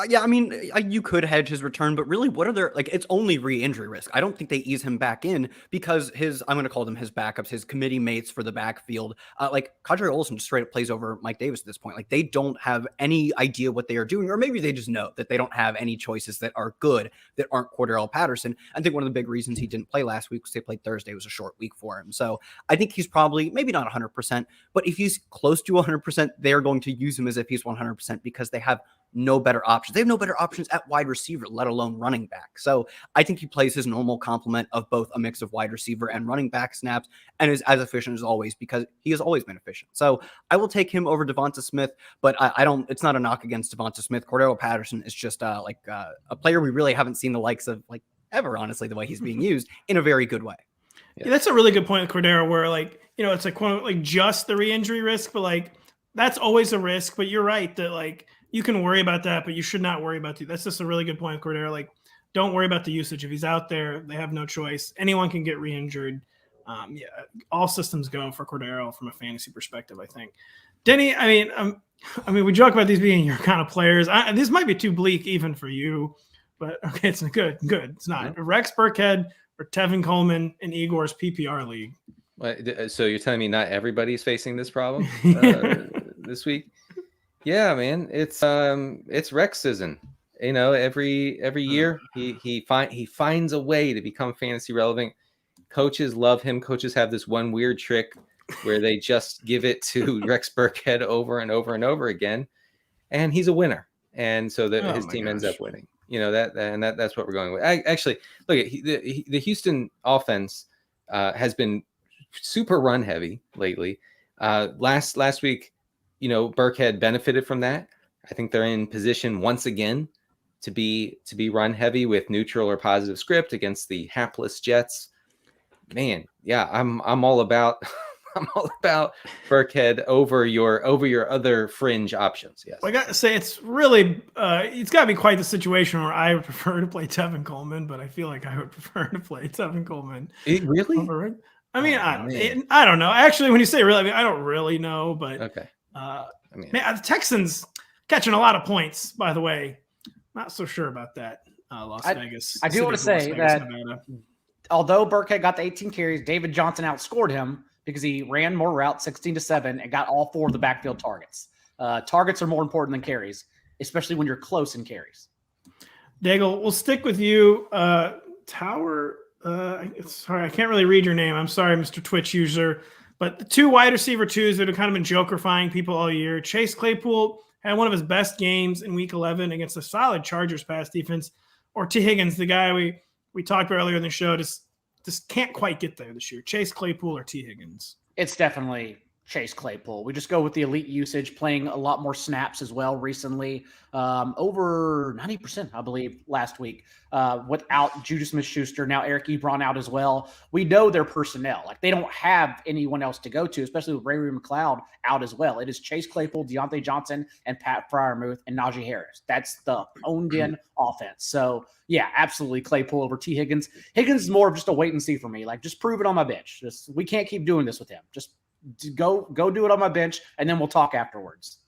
Yeah, I mean, you could hedge his return, but really, what are their it's only re-injury risk. I don't think they ease him back in because I'm going to call them his backups, his committee mates for the backfield. Kadri Olson just straight up plays over Mike Davis at this point. Like, they don't have any idea what they are doing, or maybe they just know that they don't have any choices that are good that aren't Cordero Patterson. I think one of the big reasons he didn't play last week was they played Thursday. It was a short week for him. So I think he's probably maybe not 100%, but if he's close to 100%, they are going to use him as if he's 100% because they have no better options. They have no better options at wide receiver, let alone running back. So I think he plays his normal complement of both a mix of wide receiver and running back snaps and is as efficient as always because he has always been efficient. So I will take him over Devonta Smith, but I don't, it's not a knock against Devonta Smith. Cordero Patterson is just a player we really haven't seen the likes of ever, honestly, the way he's being used in a very good way. Yeah, that's a really good point with Cordero where it's quote, just the re-injury risk, but that's always a risk, but you're right that you can worry about that, but you should not worry about that's just a really good point, Cordero. Don't worry about the usage. If he's out there, they have no choice. Anyone can get re-injured. All systems go for Cordero from a fantasy perspective, I think. Denny, we joke about these being your kind of players. This might be too bleak even for you, but okay, it's good. It's not. Mm-hmm. Rex Burkhead or Tevin Coleman in Igor's PPR league. So you're telling me not everybody's facing this problem this week? Yeah, man, it's Rex season. Every year he finds a way to become fantasy relevant. Coaches love him. Coaches have this one weird trick where they just give it to Rex Burkhead over and over and over again, and he's a winner. And so his team ends up winning. That's what we're going with. Actually, look at the Houston offense has been super run heavy lately. Last week, Burkhead benefited from that. I think they're in position once again to be run heavy with neutral or positive script against the hapless Jets. Man, yeah, I'm all about Burkhead over your other fringe options. Yes. Well, I got to say it's really it's got to be quite the situation where I would prefer to play Tevin Coleman, but I feel like I would prefer to play Tevin Coleman. Really? I don't know. Actually, when you say really, I don't really know, but okay. The Texans catching a lot of points, by the way. Not so sure about that. Las Vegas. I do want to say that although Burkhead got the 18 carries, David Johnson outscored him because he ran more routes, 16-7, and got all 4 of the backfield targets. Targets are more important than carries, especially when you're close in carries. Daigle, we'll stick with you. Tower. Sorry, I can't really read your name. I'm sorry, Mr. Twitch user. But the 2 wide receiver 2s that have kind of been jokerifying people all year. Chase Claypool had one of his best games in Week 11 against a solid Chargers pass defense. Or T. Higgins, the guy we talked about earlier in the show, just can't quite get there this year. Chase Claypool or T. Higgins? It's definitely Chase Claypool. We just go with the elite usage, playing a lot more snaps as well recently. Over 90%, I believe, last week. Without Juju Smith-Schuster, now Eric Ebron out as well. We know their personnel. They don't have anyone else to go to, especially with Ray McLeod out as well. It is Chase Claypool, Deontay Johnson, and Pat Freiermuth, and Najee Harris. That's the owned-in offense. So, yeah, absolutely Claypool over T. Higgins. Higgins is more of just a wait and see for me. Just prove it on my bench. We can't keep doing this with him. Just go do it on my bench, and then we'll talk afterwards.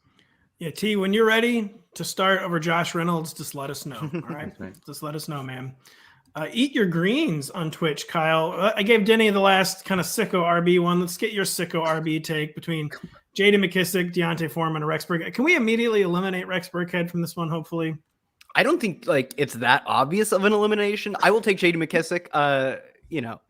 Yeah, T, when you're ready to start over Josh Reynolds, just let us know. All right? Just let us know, man. Eat your greens on Twitch, Kyle. I gave Denny the last kind of sicko RB one. Let's get your sicko RB take between J.D. McKissic, Deontay Foreman, and Rex Burkhead. Can we immediately eliminate Rex Burkhead from this one, hopefully? I don't think it's that obvious of an elimination. I will take J.D. McKissic.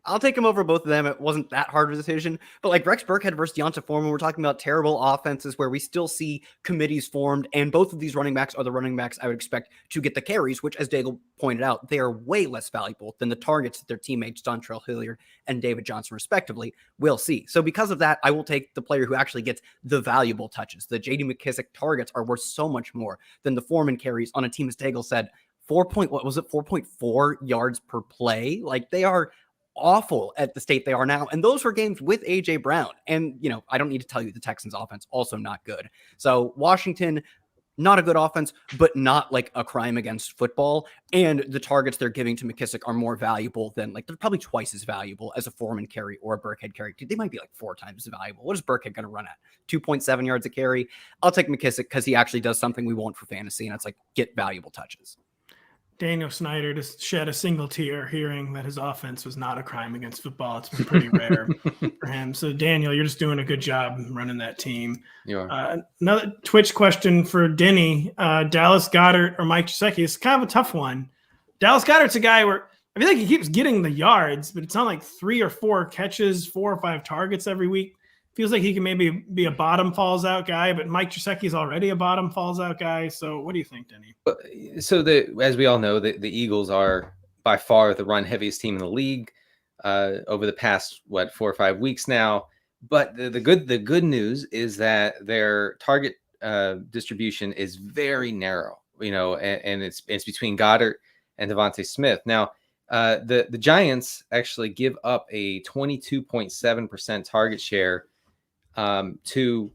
I'll take him over both of them. It wasn't that hard of a decision. But Rex Burkhead versus Deontay Foreman, we're talking about terrible offenses where we still see committees formed. And both of these running backs are the running backs I would expect to get the carries, which, as Daigle pointed out, they are way less valuable than the targets that their teammates, Dontrell Hilliard and David Johnson, respectively, will see. So because of that, I will take the player who actually gets the valuable touches. The J.D. McKissic targets are worth so much more than the Foreman carries on a team, as Daigle said, 4.4 yards per play. They are awful at the state they are now. And those were games with A.J. Brown. And, I don't need to tell you the Texans offense also not good. So Washington, not a good offense, but not like a crime against football. And the targets they're giving to McKissick are more valuable than they're probably twice as valuable as a Foreman carry or a Burkhead carry. Dude, they might be like 4 times as valuable. What is Burkhead going to run at? 2.7 yards a carry. I'll take McKissick because he actually does something we want for fantasy, and it's like get valuable touches. Daniel Snyder just shed a single tear hearing that his offense was not a crime against football. It's been pretty rare for him. So, Daniel, you're just doing a good job running that team. You are. Another Twitch question for Denny. Dallas Goedert or Mike Gesicki. It's kind of a tough one. Dallas Goedert's a guy where I feel like he keeps getting the yards, but it's not like 3 or 4 catches, 4 or 5 targets every week. Feels like he can maybe be a bottom falls out guy, but Mike Gesicki is already a bottom falls out guy. So what do you think, Denny? So as we all know, the Eagles are by far the run heaviest team in the league over the past 4 or 5 weeks now. But the good news is that their target distribution is very narrow, and it's between Goddard and Devontae Smith. Now, the Giants actually give up a 22.7% target share to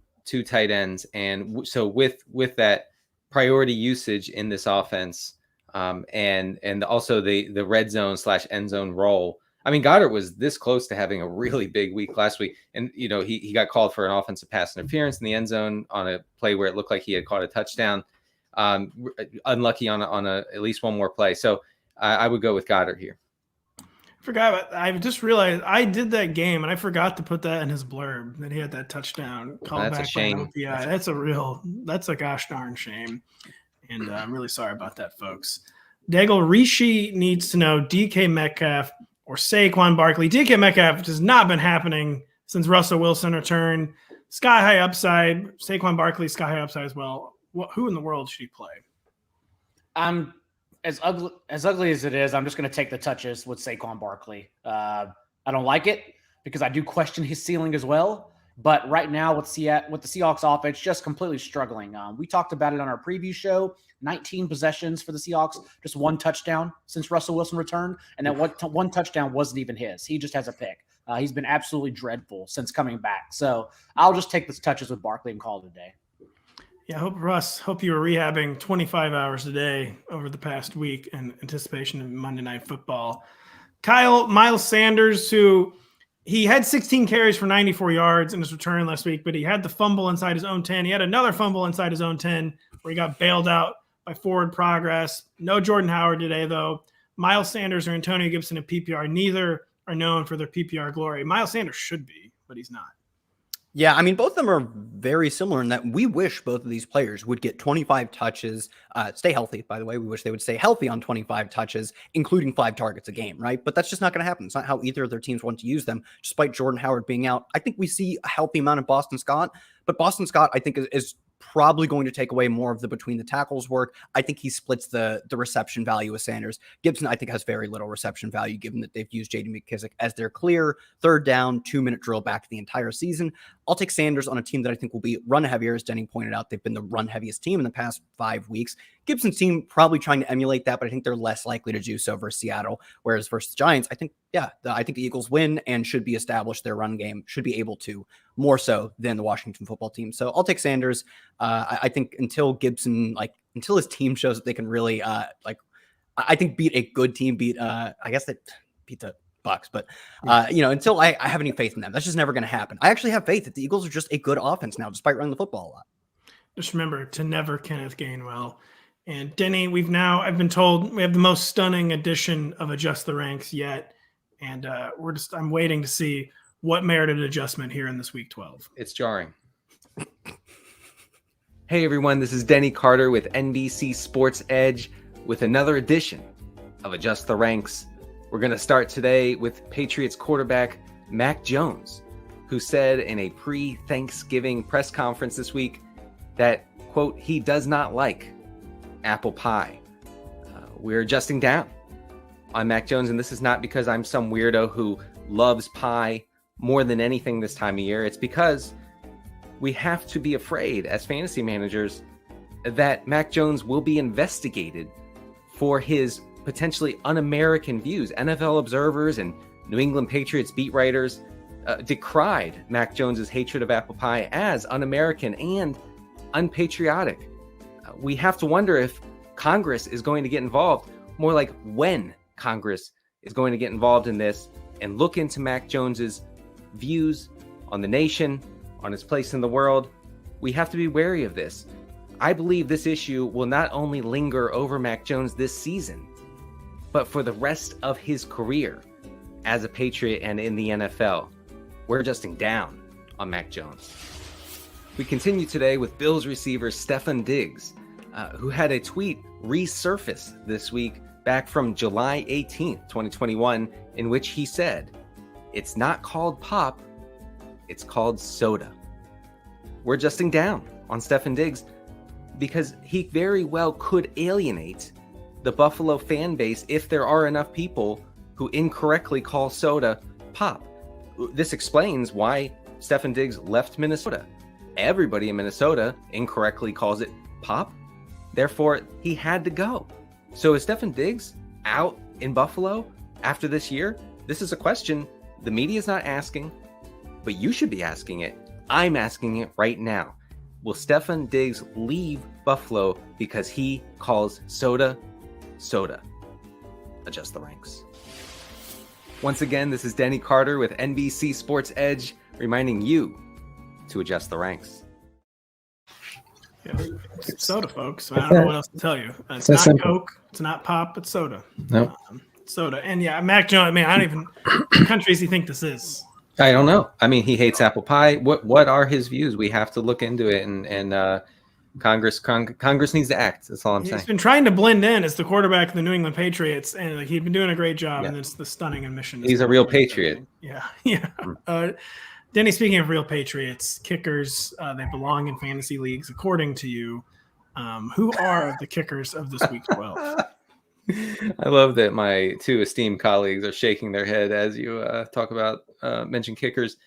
tight ends, and so with that priority usage in this offense, and also the red zone / end zone role. I mean, Goddard was this close to having a really big week last week, and he got called for an offensive pass interference in the end zone on a play where it looked like he had caught a touchdown. Unlucky on at least one more play, so I would go with Goddard here. I just realized I did that game and I forgot to put that in his blurb that he had that touchdown call That's back. a shame. That's a gosh darn shame. And I'm really sorry about that, folks. Daigle, Rishi needs to know DK Metcalf or Saquon Barkley. DK Metcalf, which has not been happening since Russell Wilson returned. Sky high upside. Saquon Barkley, sky high upside as well. Who in the world should he play? As ugly as it is, I'm just going to take the touches with Saquon Barkley. I don't like it because I do question his ceiling as well. But right now with the Seahawks offense, just completely struggling. We talked about it on our preview show. 19 possessions for the Seahawks, just 1 touchdown since Russell Wilson returned. And that one touchdown wasn't even his. He just has a pick. He's been absolutely dreadful since coming back. So I'll just take the touches with Barkley and call it a day. Yeah, hope you were rehabbing 25 hours a day over the past week in anticipation of Monday Night Football. Miles Sanders, who he had 16 carries for 94 yards in his return last week, but he had the fumble inside his own 10. He had another fumble inside his own 10 where he got bailed out by forward progress. No Jordan Howard today, though. Miles Sanders or Antonio Gibson at PPR, neither are known for their PPR glory. Miles Sanders should be, but he's not. Yeah, I mean, both of them are very similar in that we wish both of these players would get 25 touches, stay healthy, by the way. We wish they would stay healthy on 25 touches, including 5 targets a game, right? But that's just not going to happen. It's not how either of their teams want to use them, despite Jordan Howard being out. I think we see a healthy amount of Boston Scott, but Boston Scott, I think, is probably going to take away more of the between the tackles work. I think he splits the reception value with Sanders. Gibson, I think, has very little reception value given that they've used J.D. McKissick as their clear 3rd down, 2-minute drill back the entire season. I'll take Sanders on a team that I think will be run heavier. As Denny pointed out, they've been the run heaviest team in the past 5 weeks. Gibson's team probably trying to emulate that, but I think they're less likely to do so versus Seattle. Whereas versus the Giants, I think the Eagles win and should be established. Their run game should be able to more so than the Washington football team. So I'll take Sanders. I think until Gibson, until his team shows that they can really, I think beat a good team, I guess they beat the Bucks, but until I have any faith in them, that's just never going to happen. I actually have faith that the Eagles are just a good offense now, despite running the football a lot. Just remember to never Kenneth Gainwell. And Denny, I've been told we have the most stunning edition of Adjust the Ranks yet. And I'm waiting to see what merited adjustment here in this week 12. It's jarring. Hey everyone, this is Denny Carter with NBC Sports EDGE with another edition of Adjust the Ranks. We're going to start today with Patriots quarterback Mac Jones, who said in a pre-Thanksgiving press conference this week that, quote, he does not like apple pie. We're adjusting down on Mac Jones, and this is not because I'm some weirdo who loves pie more than anything this time of year. It's because we have to be afraid as fantasy managers that Mac Jones will be investigated for his potentially un-American views. NFL observers and New England Patriots beat writers decried Mac Jones's hatred of apple pie as un-American and unpatriotic. We have to wonder if Congress is going to get involved, more like when Congress is going to get involved in this and look into Mac Jones's views on the nation, on his place in the world. We have to be wary of this. I believe this issue will not only linger over Mac Jones this season, but for the rest of his career as a Patriot and in the NFL. We're adjusting down on Mac Jones. We continue today with Bills receiver Stefon Diggs, who had a tweet resurface this week back from July 18th, 2021, in which he said, "It's not called pop, it's called soda." We're adjusting down on Stefon Diggs because he very well could alienate the Buffalo fan base if there are enough people who incorrectly call soda pop. This explains why Stefon Diggs left Minnesota. Everybody in Minnesota incorrectly calls it pop. Therefore, he had to go. So is Stefon Diggs out in Buffalo after this year? This is a question the media is not asking, but you should be asking it. I'm asking it right now. Will Stefon Diggs leave Buffalo because he calls soda soda? Adjust the ranks. Once again, this is Denny Carter with NBC Sports Edge, reminding you to adjust the ranks. Yeah, it's soda, folks. I don't know what else to tell you. It's not Coke. It's not pop. It's soda. No. Soda. And yeah, Mac Jones, I mean, I don't even, what countries do you think this is? I don't know. I mean, he hates apple pie. What are his views? We have to look into it, and Congress needs to act. That's all I'm saying. He's been trying to blend in as the quarterback of the New England Patriots, and like, he's been doing a great job. Yeah. And it's the stunning admission. He's a real Patriot. Yeah. Denny, speaking of real Patriots, kickers, they belong in fantasy leagues, according to you. Who are the kickers of this week 12? I love that my two esteemed colleagues are shaking their head as you talk about mention kickers.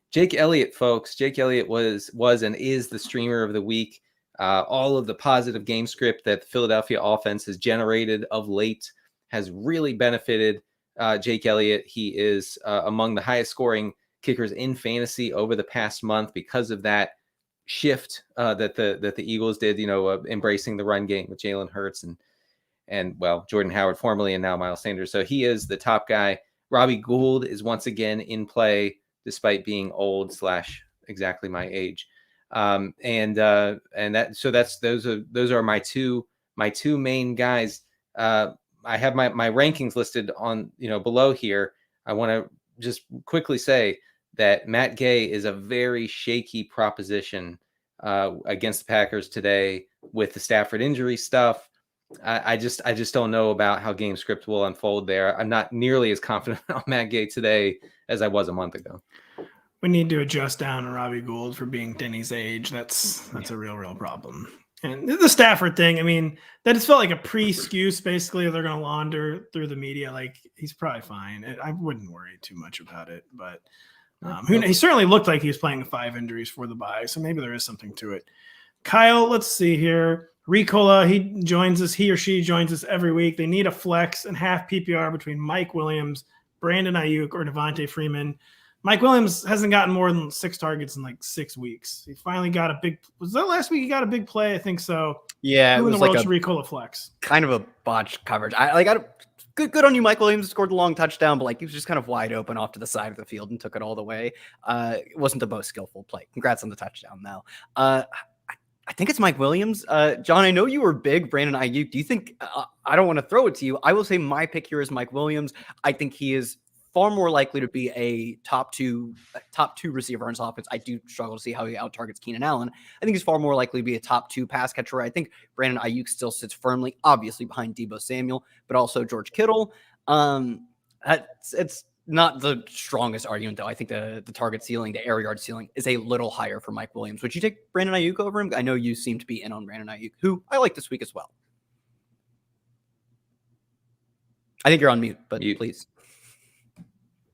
Jake Elliott, folks. Jake Elliott was and is the streamer of the week. All of the positive game script that the Philadelphia offense has generated of late has really benefited Jake Elliott. He is among the highest scoring kickers in fantasy over the past month because of that shift that the Eagles did, embracing the run game with Jalen Hurts and Jordan Howard formerly, and now Miles Sanders. So he is the top guy. Robbie Gould is once again in play despite being old / exactly my age. Those are my two main guys. I have my rankings listed on, below here. I want to just quickly say that Matt Gay is a very shaky proposition against the Packers today with the Stafford injury stuff. I just don't know about how game script will unfold there. I'm not nearly as confident on Matt Gay today as I was a month ago. We need to adjust down on Robbie Gould for being Denny's age. That's a real problem. And the Stafford thing, I mean, that just felt like a pre-excuse. Basically, they're going to launder through the media. Like, he's probably fine. I wouldn't worry too much about it. But he certainly looked like he was playing 5 injuries for the bye, so maybe there is something to it. Kyle, let's see here. Ricola, he or she joins us every week. They need a flex and half PPR between Mike Williams, Brandon Ayuk, or Devontae Freeman. Mike Williams hasn't gotten more than 6 targets in like 6 weeks. He finally got a big – was that last week he got a big play? I think so. Yeah. Who in the world should Ricola flex? Kind of a botched coverage. Good on you, Mike Williams. Scored the long touchdown, but he was just kind of wide open off to the side of the field and took it all the way. It wasn't the most skillful play. Congrats on the touchdown, though. I think it's Mike Williams. John, I know you were big Brandon Ayuk. Do you think I don't want to throw it to you? I will say my pick here is Mike Williams. I think he is far more likely to be a top two receiver in his offense. I do struggle to see how he out-targets Keenan Allen. I think he's far more likely to be a top 2 pass catcher. I think Brandon Ayuk still sits firmly, obviously, behind Deebo Samuel, but also George Kittle. It's not the strongest argument, though. I think the target ceiling, the air yard ceiling, is a little higher for Mike Williams. Would you take Brandon Ayuk over him? I know you seem to be in on Brandon Ayuk, who I like this week as well. I think you're on mute, but please.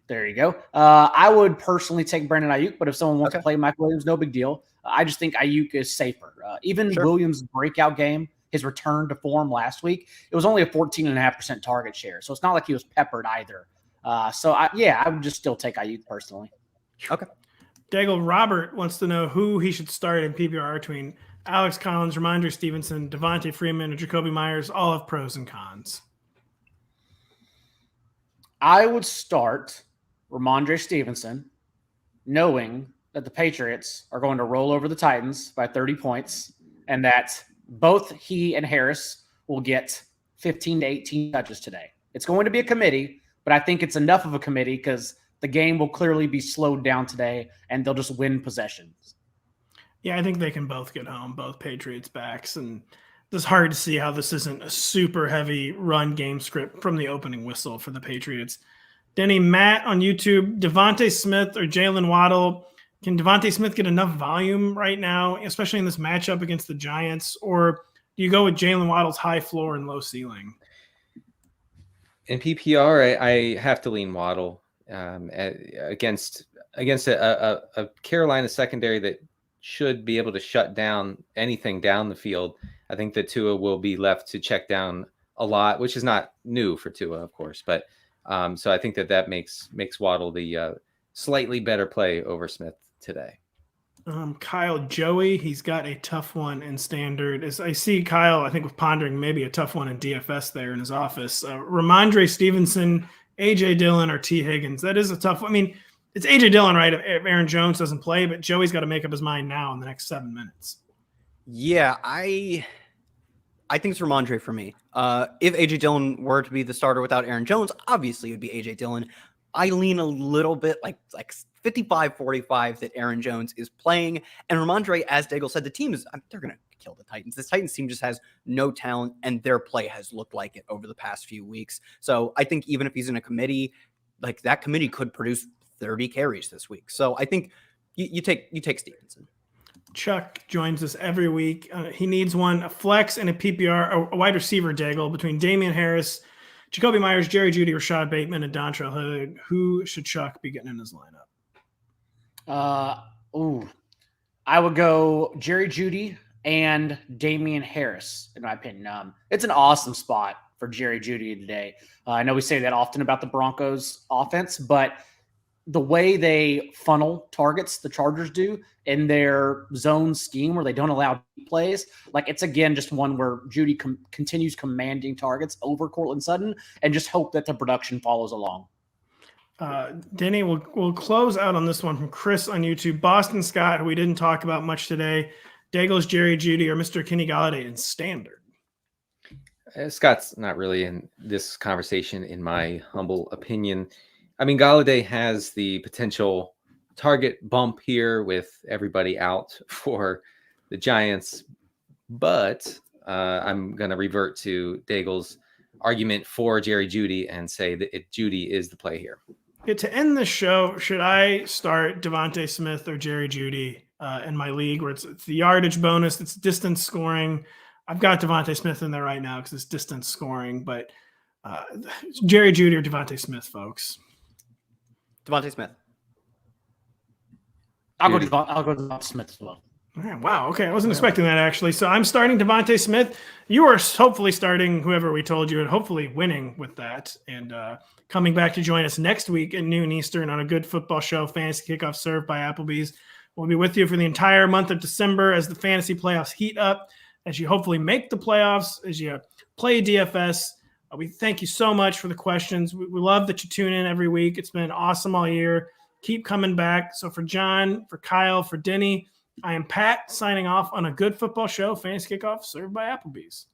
There you go. I would personally take Brandon Ayuk, but if someone wants to play Mike Williams, no big deal. I just think Ayuk is safer. Even Williams' breakout game, his return to form last week, it was only a 14.5% target share. So it's not like he was peppered either. I would just still take Ayuk personally. Okay. Daigle Robert wants to know who he should start in PPR between Alex Collins, Ramondre Stevenson, Devontae Freeman, and Jacoby Myers. All have pros and cons. I would start Ramondre Stevenson, knowing that the Patriots are going to roll over the Titans by 30 points and that both he and Harris will get 15 to 18 touches today. It's going to be a committee, but I think it's enough of a committee because the game will clearly be slowed down today and they'll just win possessions. Yeah, I think they can both get home, both Patriots backs. And it's hard to see how this isn't a super heavy run game script from the opening whistle for the Patriots. Denny, Matt on YouTube, Devontae Smith or Jalen Waddle. Can Devontae Smith get enough volume right now, especially in this matchup against the Giants? Or do you go with Jalen Waddle's high floor and low ceiling? In PPR, I have to lean Waddle against a Carolina secondary that should be able to shut down anything down the field. I think that Tua will be left to check down a lot, which is not new for Tua, of course. But so I think that makes Waddle the slightly better play over Smith today. Kyle Joey, he's got a tough one in standard. As I see Kyle, I think, with pondering maybe a tough one in DFS there in his office. Ramondre Stevenson, A.J. Dillon, or T. Higgins. That is a tough one. I mean, it's A.J. Dillon, right, if Aaron Jones doesn't play, but Joey's got to make up his mind now in the next 7 minutes. Yeah, I think it's Ramondre for me. If A.J. Dillon were to be the starter without Aaron Jones, obviously it would be A.J. Dillon. I lean a little bit like 55-45 that Aaron Jones is playing. And Ramondre, as Daigle said, the team is, they're going to kill the Titans. This Titans team just has no talent, and their play has looked like it over the past few weeks. So I think even if he's in a committee, like that committee could produce 30 carries this week. So I think you take Stevenson. Chuck joins us every week. He needs one, a flex and a PPR, a wide receiver, Daigle, between Damian Harris, Jacoby Myers, Jerry Jeudy, Rashad Bateman, and Dontrell Hilliard. Who should Chuck be getting in his lineup? I would go Jerry Jeudy and Damian Harris, in my opinion. It's an awesome spot for Jerry Jeudy today. I know we say that often about the Broncos offense, but the way they funnel targets, the Chargers do, in their zone scheme where they don't allow plays, like it's again just one where Jeudy continues commanding targets over Courtland Sutton and just hope that the production follows along. Denny, we'll close out on this one from Chris on YouTube. Boston Scott, who we didn't talk about much today. Daigle's Jerry Jeudy or Mr. Kenny Golladay in standard. Scott's not really in this conversation, in my humble opinion. I mean, Golladay has the potential target bump here with everybody out for the Giants, but I'm going to revert to Daigle's argument for Jerry Jeudy and say that Jeudy is the play here. Yeah, to end the show, should I start Devontae Smith or Jerry Jeudy in my league where it's the yardage bonus, it's distance scoring? I've got Devontae Smith in there right now because it's distance scoring, but Jerry Jeudy or Devontae Smith, folks? Devontae Smith. I'll go Devontae Smith as well. Wow. Okay. I wasn't expecting that, actually. So I'm starting Devontae Smith. You are hopefully starting whoever we told you and hopefully winning with that. And coming back to join us next week at noon Eastern on a good football show, Fantasy Kickoff, served by Applebee's. We'll be with you for the entire month of December as the fantasy playoffs heat up, as you hopefully make the playoffs, as you play DFS. We thank you so much for the questions. We love that you tune in every week. It's been awesome all year. Keep coming back. So for John, for Kyle, for Denny, I am Pat, signing off on a good football show, Fantasy Kickoff, served by Applebee's.